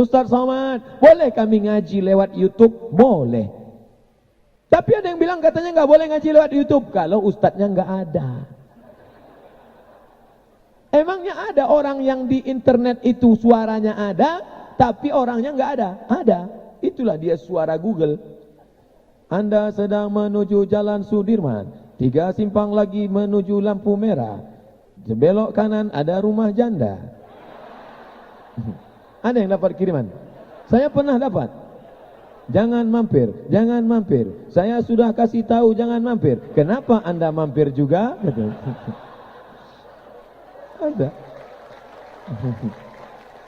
Ustaz Somad, boleh kami ngaji lewat YouTube? Boleh. Tapi ada yang bilang katanya nggak boleh ngaji lewat YouTube kalau ustadznya nggak ada. Emangnya ada orang yang di internet itu suaranya ada, tapi orangnya nggak ada? Ada. Itulah dia suara Google. Anda sedang menuju Jalan Sudirman, 3 simpang lagi menuju lampu merah. Belok kanan ada rumah janda. Ada yang dapat kiriman? Saya pernah dapat. Jangan mampir, jangan mampir. Saya sudah kasih tahu jangan mampir. Kenapa Anda mampir juga? Ada.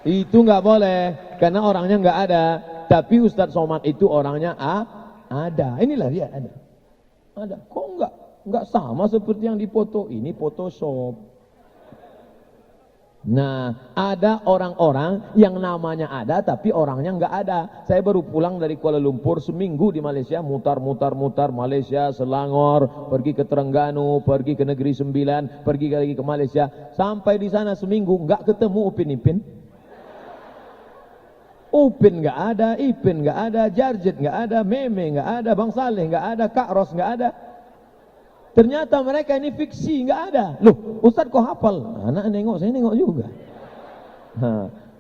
Itu nggak boleh karena orangnya nggak ada. Tapi Ustadz Somad itu orangnya ada. Inilah dia ada. Ada. Kok nggak sama seperti yang dipoto? Ini Photoshop. Nah, ada orang-orang yang namanya ada tapi orangnya nggak ada. Saya baru pulang dari Kuala Lumpur seminggu di Malaysia, mutar Malaysia, Selangor, pergi ke Terengganu, pergi ke Negeri Sembilan, pergi lagi ke Malaysia. Sampai di sana seminggu nggak ketemu Upin Ipin. Upin nggak ada, Ipin nggak ada, Jarjet nggak ada, Meme nggak ada, Bang Saleh nggak ada, Kak Ros nggak ada. Ternyata mereka ini fiksi, nggak ada. Loh, Ustadz kok hafal? Anak nengok, saya nengok juga.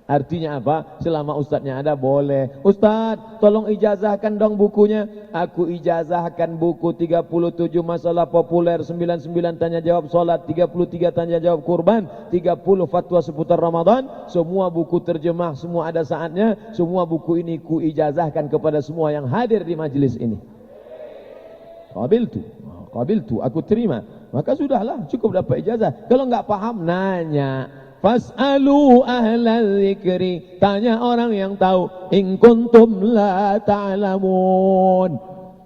Artinya apa? Selama ustadznya ada boleh. Ustadz, tolong ijazahkan dong bukunya. Aku ijazahkan buku 37 masalah populer, 99 tanya jawab salat, 33 tanya jawab kurban, 30 fatwa seputar Ramadan. Semua buku terjemah, semua ada saatnya. Semua buku ini ku ijazahkan kepada semua yang hadir di majelis ini. Qabiltu, aku terima. Maka sudahlah, cukup dapat ijazah. Kalau enggak paham, nanya. Fas'alu ahlal dzikri, tanya orang yang tahu. In kuntum la ta'lamun.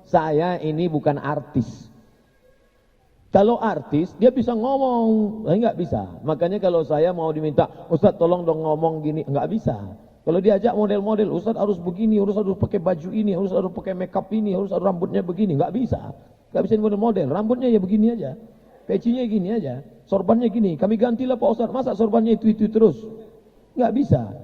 Saya ini bukan artis. Kalau artis, dia bisa ngomong. Saya enggak bisa. Makanya kalau saya mau diminta, Ustaz tolong dong ngomong gini, enggak bisa. Kalau diajak model-model, Ustaz harus begini, harus pakai baju ini, harus pakai makeup ini, harus rambutnya begini, enggak bisa. Enggak bisa model-model, rambutnya ya begini aja, pecinya gini aja, sorbannya gini. Kami gantilah Pak Ustaz, masa sorbannya itu terus? Enggak bisa.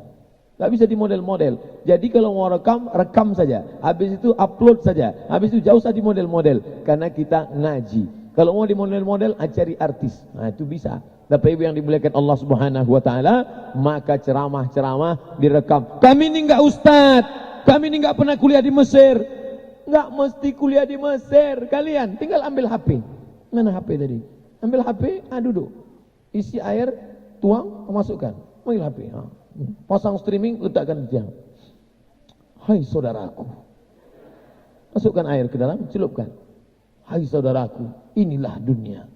Enggak bisa di model-model. Jadi kalau mau rekam saja. Habis itu upload saja. Habis itu jauh usah di model-model karena kita ngaji. Kalau mau di model-model, cari artis. Nah, itu bisa. Bapak Ibu yang dimuliakan Allah Subhanahu wa taala, maka ceramah-ceramah direkam. Kami ini enggak ustaz. Kami ini enggak pernah kuliah di Mesir. Enggak mesti kuliah di Mesir. Kalian tinggal ambil HP. Mana HP tadi? Ambil HP, duduk. Isi air, tuang, masukkan. Ambil HP. Pasang streaming, letakkan di tiang. Hai saudaraku. Masukkan air ke dalam, celupkan. Hai saudaraku, inilah dunia.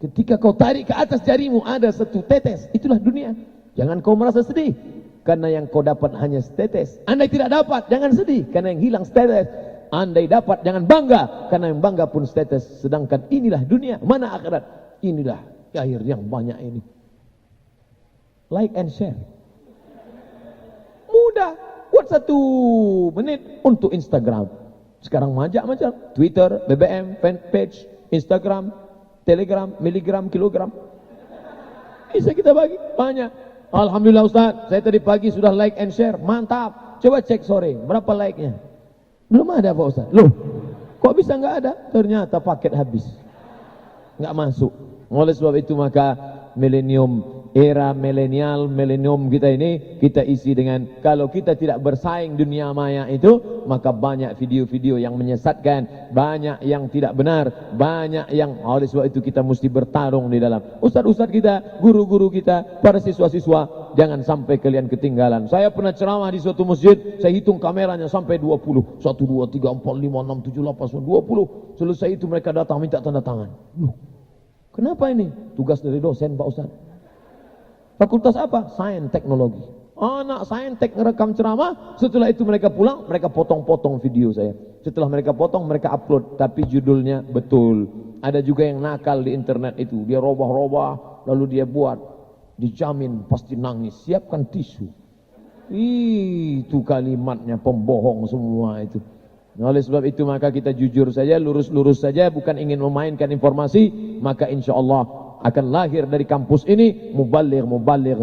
Ketika kau tarik ke atas jarimu ada satu tetes, itulah dunia. Jangan kau merasa sedih karena yang kau dapat hanya setetes. Andai tidak dapat, jangan sedih karena yang hilang setetes. Andai dapat, jangan bangga karena yang bangga pun setetes. Sedangkan inilah dunia, mana akhirat? Inilah air yang banyak ini. Like and share. Mudah. Buat 1 menit untuk Instagram. Sekarang macam-macam. Twitter, BBM, fanpage, Instagram, Telegram, miligram, kilogram. Bisa kita bagi banyak. Alhamdulillah Ustaz, saya tadi pagi sudah like and share, mantap. Coba cek sore, berapa like-nya? Belum ada Pak Ustaz. Loh, kok bisa nggak ada? Ternyata paket habis, nggak masuk. Oleh sebab itu maka era milenium kita ini kita isi dengan, kalau kita tidak bersaing dunia maya itu, maka banyak video-video yang menyesatkan, banyak yang tidak benar, banyak yang, oleh sebab itu kita mesti bertarung di dalam. Ustaz-ustaz kita, guru-guru kita, para siswa-siswa, jangan sampai kalian ketinggalan. Saya pernah ceramah di suatu masjid, saya hitung kameranya sampai 20. 1, 2, 3, 4, 5, 6, 7, 8, 20. Selesai itu mereka datang minta tanda tangan. Loh, kenapa ini? Tugas dari dosen Pak Ustaz. Fakultas apa? Sains teknologi. Anak sains tek ngerekam ceramah, setelah itu mereka pulang, mereka potong-potong video saya. Setelah mereka potong, mereka upload, tapi judulnya betul. Ada juga yang nakal di internet itu, dia robah-robah, lalu dia buat, dijamin pasti nangis, siapkan tisu. Itu kalimatnya pembohong semua itu. Oleh sebab itu maka kita jujur saja, lurus-lurus saja, bukan ingin memainkan informasi, maka insya Allah akan lahir dari kampus ini mubaligh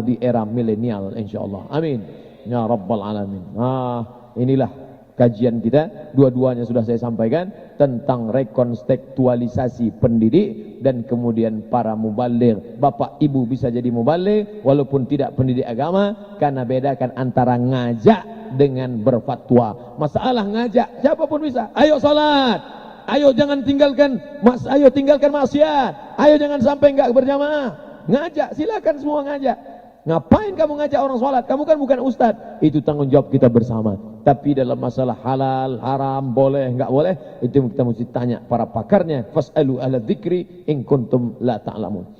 di era milenial insyaallah. Amin. ya rabbal alamin. Inilah kajian kita, dua-duanya sudah saya sampaikan tentang rekontekstualisasi pendidik dan kemudian para mubaligh. Bapak ibu bisa jadi mubaligh walaupun tidak pendidik agama, karena bedakan antara ngajak dengan berfatwa. Masalah ngajak siapapun bisa. Ayo salat, ayo jangan tinggalkan ayo tinggalkan maksiat, ayo jangan sampai enggak berjamaah. Ngajak, silakan semua ngajak. Ngapain kamu ngajak orang sholat? Kamu kan bukan ustadz. Itu tanggung jawab kita bersama. Tapi dalam masalah halal, haram, boleh, enggak boleh, itu kita mesti tanya para pakarnya. Fas'alu ahla dzikri in kuntum la ta'lamun.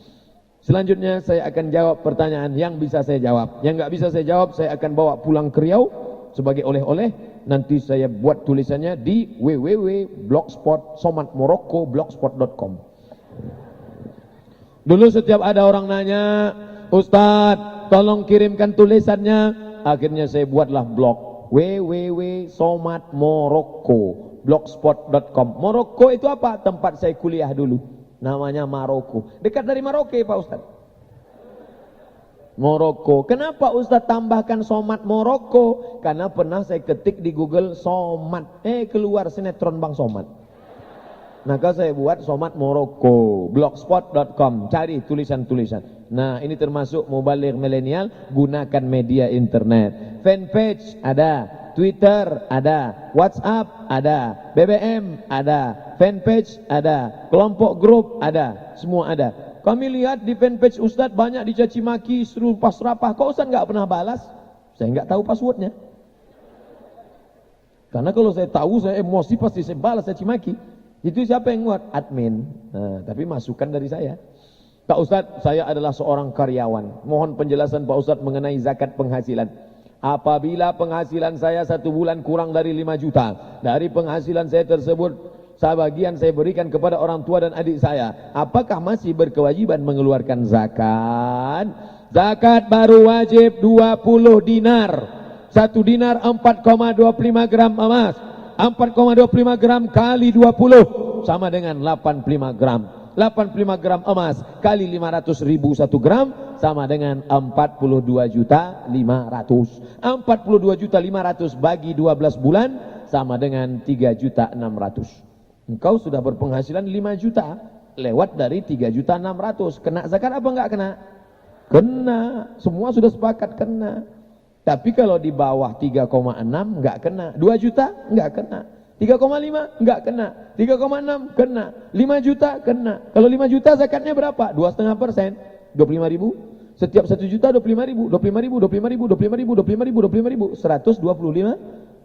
Selanjutnya saya akan jawab pertanyaan yang bisa saya jawab. Yang enggak bisa saya jawab, saya akan bawa pulang ke Riau sebagai oleh-oleh. Nanti saya buat tulisannya di www.blogspot.somatmorocco.blogspot.com. Dulu setiap ada orang nanya, Ustadz, tolong kirimkan tulisannya. Akhirnya saya buatlah blog www.somatmorocco.blogspot.com. Maroko itu apa? Tempat saya kuliah dulu. Namanya Maroko. Dekat dari Maroke Pak Ustadz. Maroko. Kenapa Ustadz tambahkan Somat Maroko? Karena pernah saya ketik di Google Somat. Keluar sinetron Bang Somat. Maka saya buat Somat Maroko, blogspot.com, cari tulisan-tulisan. Nah, ini termasuk mubaligh milenial, gunakan media internet. Fanpage ada, Twitter ada, WhatsApp ada, BBM ada, fanpage ada, kelompok grup ada, semua ada. Kami lihat di fanpage Ustadz banyak dicaci maki, seru pas rapah. Kok Ustadz nggak pernah balas? Saya nggak tahu passwordnya. Karena kalau saya tahu, saya emosi pasti saya balas caci maki. Itu siapa yang nguat? Admin. Nah, tapi masukan dari saya. Pak Ustadz, saya adalah seorang karyawan. Mohon penjelasan Pak Ustadz mengenai zakat penghasilan. Apabila penghasilan saya 1 bulan kurang dari 5 juta, dari penghasilan saya tersebut, sebagian saya berikan kepada orang tua dan adik saya, apakah masih berkewajiban mengeluarkan zakat? Zakat baru wajib 20 dinar. 1 dinar 4,25 gram emas. 4,25 gram kali 20 sama dengan 85 gram. 85 gram emas kali 500 ribu 1 gram sama dengan 42.500.000. 42.500.000 bagi 12 bulan sama dengan 3.600.000. Engkau sudah berpenghasilan 5 juta lewat dari 3.600.000. Kena zakat apa enggak kena? Kena. Semua sudah sepakat kena. Tapi kalau di bawah 3,6 enggak kena. 2 juta enggak kena. 3,5 enggak kena. 3,6 kena. 5 juta kena. Kalau 5 juta zakatnya berapa? 2,5%. 25.000. Setiap 1 juta 25.000. 25.000, 25.000, 25.000, 25.000, 25.000,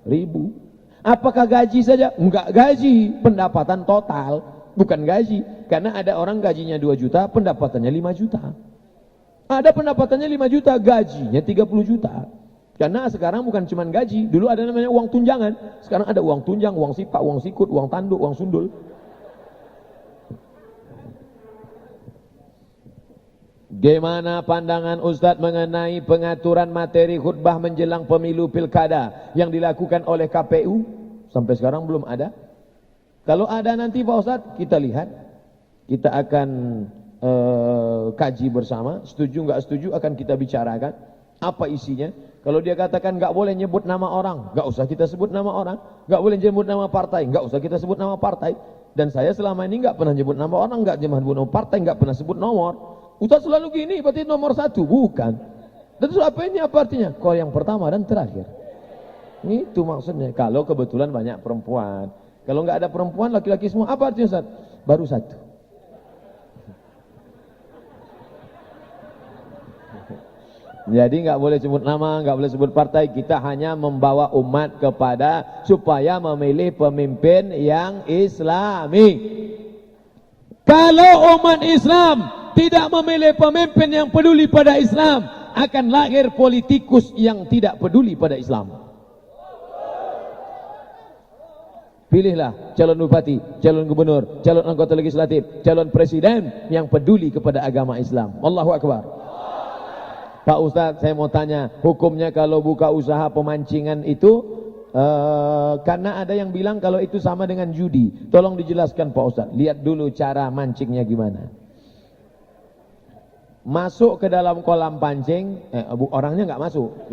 125.000. Apakah gaji saja? Enggak gaji. Pendapatan total. Bukan gaji. Karena ada orang gajinya 2 juta, pendapatannya 5 juta. Ada pendapatannya 5 juta, gajinya 30 juta. Karena sekarang bukan cuma gaji, dulu ada namanya uang tunjangan. Sekarang ada uang tunjang, uang sipak, uang sikut, uang tanduk, uang sundul. Gimana pandangan Ustadz mengenai pengaturan materi khutbah menjelang pemilu pilkada yang dilakukan oleh KPU? Sampai sekarang belum ada. Kalau ada nanti Pak Ustadz, kita lihat. Kita akan kaji bersama, setuju nggak setuju akan kita bicarakan. Apa isinya? Kalau dia katakan nggak boleh nyebut nama orang, nggak usah kita sebut nama orang. Nggak boleh nyebut nama partai, nggak usah kita sebut nama partai. Dan saya selama ini nggak pernah nyebut nama orang, nggak nyebut nama partai, nggak pernah sebut nomor. Ustaz selalu gini, berarti nomor 1, bukan. Dan terus apa ini apa artinya? Kau yang pertama dan terakhir. Itu maksudnya. Kalau kebetulan banyak perempuan, kalau nggak ada perempuan, laki-laki semua, apa artinya Ustaz? Baru 1. Jadi nggak boleh sebut nama, nggak boleh sebut partai. Kita hanya membawa umat kepada supaya memilih pemimpin yang Islami. Kalau umat Islam tidak memilih pemimpin yang peduli pada Islam, akan lahir politikus yang tidak peduli pada Islam. Pilihlah calon bupati, calon gubernur, calon anggota legislatif, calon presiden yang peduli kepada agama Islam. Allahu Akbar. Pak Ustadz, saya mau tanya, hukumnya kalau buka usaha pemancingan itu, karena ada yang bilang kalau itu sama dengan judi. Tolong dijelaskan Pak Ustadz, lihat dulu cara mancingnya gimana. Masuk ke dalam kolam pancing, orangnya nggak masuk.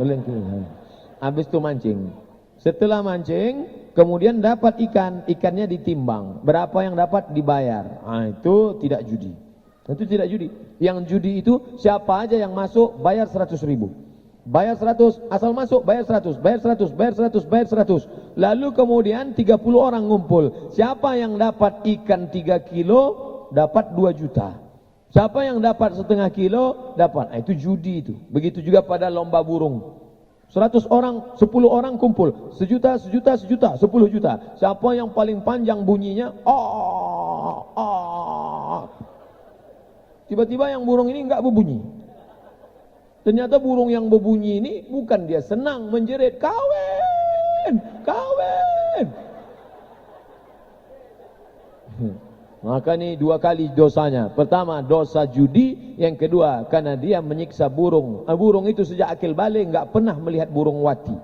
habis itu mancing. Setelah mancing, kemudian dapat ikan, ikannya ditimbang. Berapa yang dapat dibayar. Nah, itu tidak judi. Itu tidak judi. Yang judi itu siapa aja yang masuk bayar 100.000. Bayar 100, asal masuk bayar 100, bayar 100, bayar 100, bayar 100. Lalu kemudian 30 orang ngumpul. Siapa yang dapat ikan 3 kilo dapat 2 juta. Siapa yang dapat setengah kilo dapat. Nah, itu judi itu. Begitu juga pada lomba burung. 100 orang, 10 orang kumpul, sejuta, sejuta, sejuta, 10 juta. Siapa yang paling panjang bunyinya? Tiba-tiba yang burung ini enggak berbunyi. Ternyata burung yang berbunyi ini bukan dia senang menjerit, kawin, kawin. Maka ini 2 kali dosanya. Pertama dosa judi, yang kedua karena dia menyiksa burung. Burung itu sejak akil balik enggak pernah melihat burung wati.